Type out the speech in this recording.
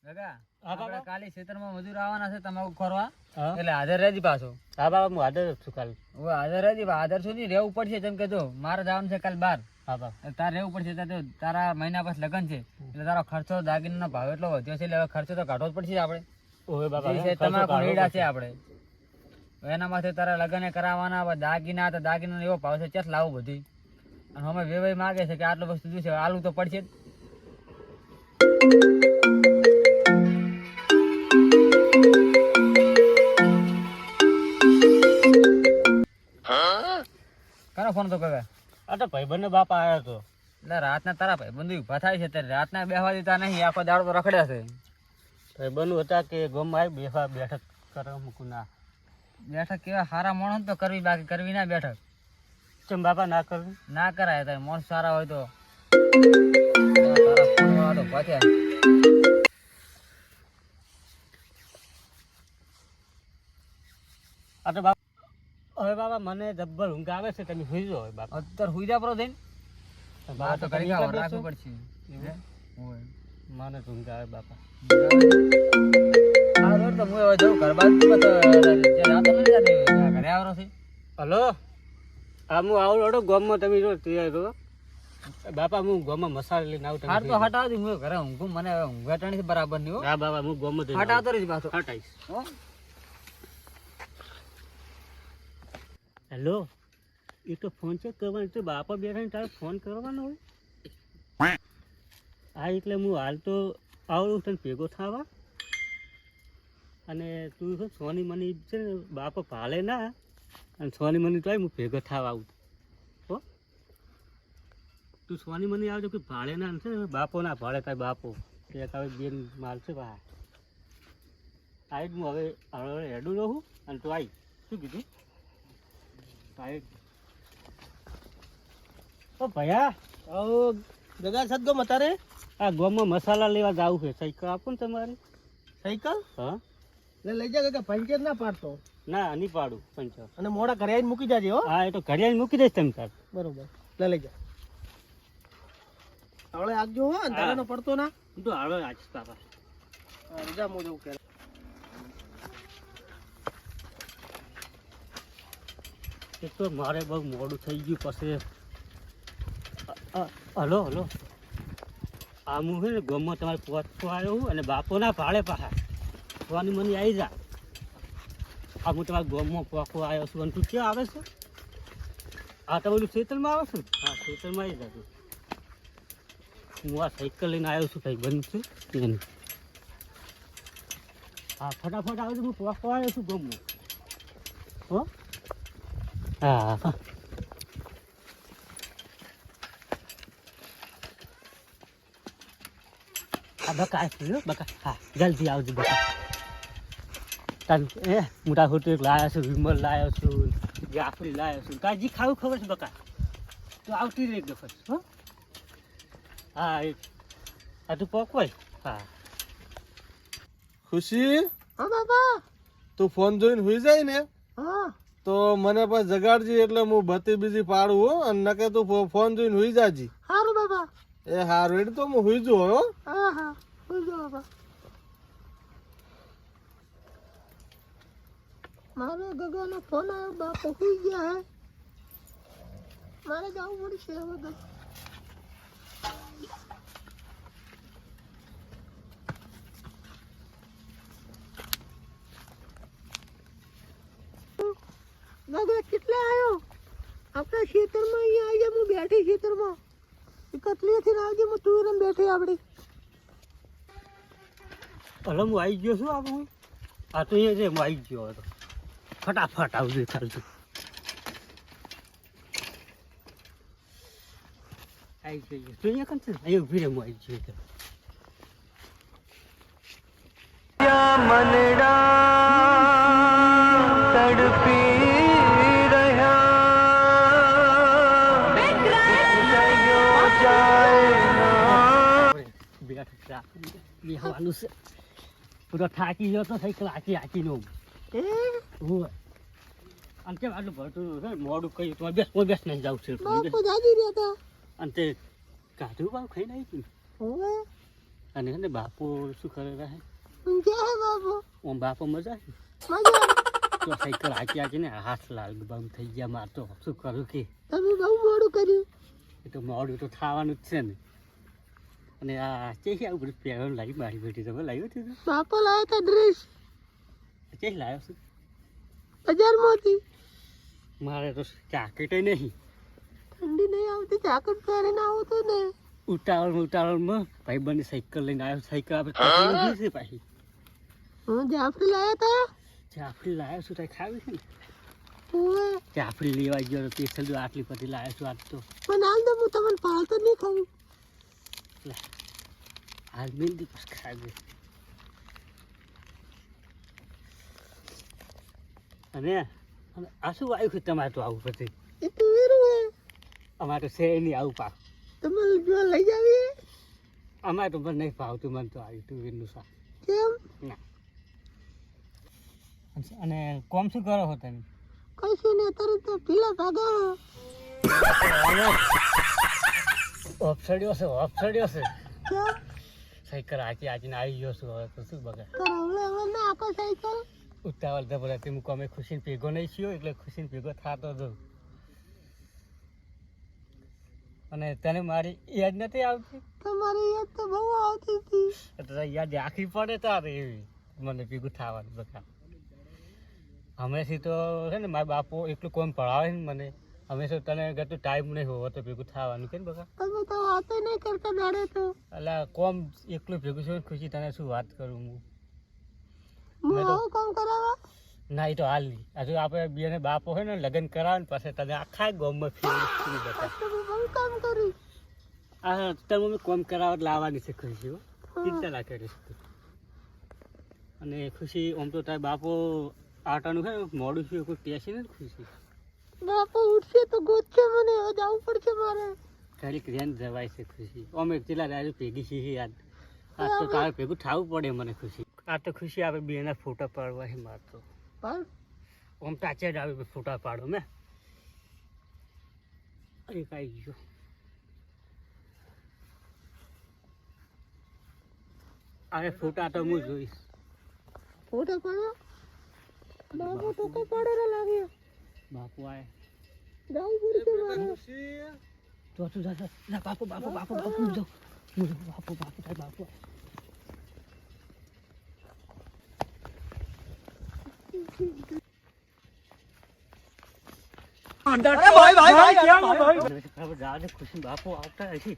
કાકા હા આપણે બાબા કાલે ખેતરમાં મજૂર આવવાના છે તમાકુ ખોરવા હા એટલે હાજર રહેજી પાછો. હા બાબા હું હાજર જ છું કાલે હવે હાજર રહેજી હાજર સુધી રહેવું પડશે જેમ કે જો મારે જવાનું છે કાલ 12 હા બાબા તારે રહેવું પડશે તારા મહિના પછી લગ્ન છે એટલે તારો ખર્ચો દાગીનાનો ભાવ એટલો વધ્યો છે એટલે હવે ખર્ચો તો કાઢવો જ પડશે આપણે. ઓહે બાબા જે છે તમાકુ રેડા છે આપણે એના માટે તારા લગ્ન કરાવવાના હવે દાગીના તો દાગીનાનો એવો ભાવ છે ચેસ લાવું બધી અને અમે વેવાઈ માગે છે કે આટલું વસ્તુ જોઈશે આલુ તો પડશે જ. કોનો ફોન તો કાકા? આ તો ભાઈબંધનો બાપ આવ્યો હતો એટલે રાતના તારા ભાઈબંધુ ઊભા થાય છે ત્યારે રાતના બેહવા દેતા નહીં આખો દાડો તો રખડ્યા છે. ભાઈબંધ હતા કે ગામમાં આવી બેઠક કરવા મૂકું ના બેઠક કેવા સારા માણસ તો કરવી બાકી કરવી ના બેઠક ચમ બાપા ના કરવું ના કરાય તારે માણસ સારા હોય તો તારા ફોન વાળા તો પાછા આ તો બાપા હવે બાબા મને જબ્બર ઊંઘ આવે છે તમે સુઈ જાઓ હવે બાપા અત્યારે હુઈ જા પ્રો દઈને બા તો કરી કરી ખાવ બેસો. રાખવું પડશે. હોય. મને તો ઊંઘ આવે બાપા હા રોડ તો હું હવે જાઉં ઘર બાજુ તો જે રાતો નથી જાતી ઘરે આવરો છે. હલો હા હું આવું અડો ગામમાં તમે જો તૈયાર રહો બાપા હું ગામમાં મસાલા લઈને આવું હાર તમે તો હટાવતી હું ઘરે ઊંઘું મને હવે ઊંઘાટણી બરાબર નહીં હો. હા બાબા હું ગામમાં જઈને હટાવતો રહીશ પાછો હટાઈશ હો. હેલો એ તો ફોન ચેક કરવાનો તો બાપા બેઠા ને તારે ફોન કરવાનો હોય હા એટલે હું હાલ તો આવડું તને ભેગો થવા અને તું શું સોની મની છે ને બાપા ભાલે ના અને સોની મની તો હું ભેગો થવા આવું હો તું સોની મની આવજો કે ભાડે ના છે ને બાપો ના ભાડે તારી બાપો એક હવે બેન મારશે બા આવી હું હવે હવે હેડું રહું અને તું આવી શું કીધું ઓ ભયા જગા સદગો મતારે આ ગોમાં મસાલા લેવા જાવું છે સાયકલ આપો ને તમારી સાયકલ હા લે લઈ જા કે પંચર ના પાડતો ના નહીં પાડું પંચર અને મોડા ઘરે આવીને મૂકી જાજે હો હા એ તો ઘરે આવીને મૂકી દઈશ તમે તાર બરોબર લે લઈ જા હવે આગજો હો અંધારાનો પડતો ના હું તો હાલો આજ બાપા રજા મો જવું કે એક તો મારે બહુ મોડું થઈ ગયું પછી હલો હલો આ હું છે ને ગામમાં તમારે પહોંચતો આવ્યો હું અને બાપોના ભાડે પાછા સોની મની આવી જા આ હું તમારા ગામમાં પહોંચતો આવ્યો છું અને તું ક્યાં આવે છે હા તો બધું ખેતરમાં આવે છે ને હા ખેતરમાં આવી જા તું હું આ સાયકલ લઈને આવ્યો છું ભાઈ બંધ છું એને હા ફટાફટ આવજો હું પહોંચતો આવ્યો છું ગામમાં હો હા હા બકા આવ્યો બકા હા જલ્દી આવજો બકા તન એ મોટા હોટલ લાવ્યા છું વિમલ લાવ્યો છું જાફરી લાવ્યો છું કાજી ખાવું ખબર છે બકા તો આવતી રહી ગયો ફર્સ્ટ હો હા એ આ તું પોકવાય હા ખુશી હા બાબા તું ફોન જોઈને હુઈ જાય ને હા તો મને પાસ જગાડજી એટલે હું બત્તી બીજી પાડું હો અને નકે તું ફોન જોઈને હુઈ જાજી સારું બાબા એ હારું એટલે તો હું હુઈ જુ હો હા હા બોલજો બાબા મારે ગગાનો ફોન આવ્યો બાપો સુઈ ગયા હે મારે જવું પડશે હવે ગગા કેટલા આવ્યો આપણા ખેતરમાં અહીંયા આવી હું બેઠી ખેતરમાં કતલીથી આવજે હું તું એને બેઠી આપણી ભલે હું આવી ગયો છું આપણું આ તો અહીંયા છે હું આવી ગયો હતો ફટાફટ આવજો ચાલતું આવી જઈએ તો અહીંયા કન છે અહીંયા ઉભી રહે હું આવી ગયો બેહવાનું છે પૂરો થાકી ગયો તો સાયકલ આખી નો હોય અને કેમ આટલું ભરતું છે મોડું કહ્યું તમારે બેસ ને જાઉં છે બાપુ દાદી રહ્યા હતા અને તે કાઢું બાવ ખાઈને આવી ગયું હવે અને હે ને બાપુ શું કરે રહે ક્યાં હે બાપુ? ઓમ બાપો મજા છે મજા તો સાયકલ હાકી હાકીને હાથ લાલ બંધ થઈ ગયા મારતો શું કરું કે તમે બહુ મોડું કર્યું. એ તો મોડું તો થવાનું જ છે ને અને આ ચેહી આવું બધું પહેરવાનું લાવી મારી બેટી તમે લાવ્યો છે બાપો લાવ્યા હતા ડ્રેસ ચેહી લાવ્યો છે બજારમાંથી. મારે તો જાકેટ નહીં ઠંડી નહીં આવતી, જાકેટ પહેરીને આવું તો ને. ઉતાવળમાં ભાઈ બંને સાયકલ લઈને આવ્યો સાયકલ આપણે છે પાછી હું જાફરી લાવ્યા હતા. જાફરી લાવ્યો છું તાઈ ખાવી છે ને ઓવે જાફરી લેવા ગયો તો પેસલ આટલી પતિ લાવ્યો છું આજ તો પણ હાલ તો હું તમને પાલતો નહીં ખાવું. હાલ મહેંદી બસ ખાવી અને આ શું આવ્યું છે તમારે તો આવું પછી એ તો વેરું હે. અમારે તો છે નહીં આવું પાક તમે જો લઈ જાવી અમારે તો મને નહીં ભાવતું મને તો આવ્યું તુવેરનું શાક કેમ? ના અને કોમ શું કરો છો તમે કશું ને અત્યારે તો પીલા ભાગા ઓફસડ્યો છે કેમ સાયકલ હાકી હાકીને આવી ગયો છું હવે તો શું બગા હવે ના આપો સાયકલ. ઉતાવળ જબરદસ્તી હું અમે ખુશીને ભેગો નહીં થયો એટલે ખુશીને ભેગો થતો હતો અને તને મારી યાદ નથી આવતી તમારી યાદ તો બહુ આવતી હતી. તો યાદ રાખવી પડે તારે એવી મને ભેગું થવાનું બધા હંમેશા તો છે ને મારા બાપો એટલું કોમ પડાવે ને મને હંમેશા તને ગતું ટાઈમ નહીં હોવો તો ભેગું થવાનું કે ને બકા તમે તો વાતો નહીં કરતા દાડે તો. એટલે કોમ એકલું ભેગું છું ખુશી તને શું વાત કરું હું હું મેં તો- આવું કામ કરાવવા. ના એ તો હાલ નહીં હજુ આપણે બેને બાપો હોય ને લગ્ન કરાવે ને પછી તને આખા ગામમાં ફેરવી બતા તમે બહુ કામ કર્યું. આ તમે અમે કોમ કરાવવા લાવવાની છે ખુશી હો ચિંતા ના કરીશ તું. અને ખુશી આમ તો તારા બાપો આટાનું છે ને મોડું છે કોઈ ટેસી ને ખુશી બાપુ ઉઠશે તો ગોતશે મને. હવે જવું પડશે મારે. ખાલી રેન જવાય છે ખુશી અમે પેલા રાજુ ભેગી છીએ યાદ આજ તો તારે ભેગું થવું પડે મને ખુશી આ તો ખુશી આપણે બેના ફોટા પાડવા છે મારે તો પણ આમ તાચે જ આવે ફોટા પાડો મેં એક આવી ગયો અરે ફોટા તો હું જોઈશ ફોટો પાડો. બાપુ તો કઈ પાડેલા લાગે. બાપુ આય જવું પડશે મારે. તો તું જા જા બાપુ જો બાપુ તાર બાપુ ખબર જા ખુશી બાપુ આવતા હશે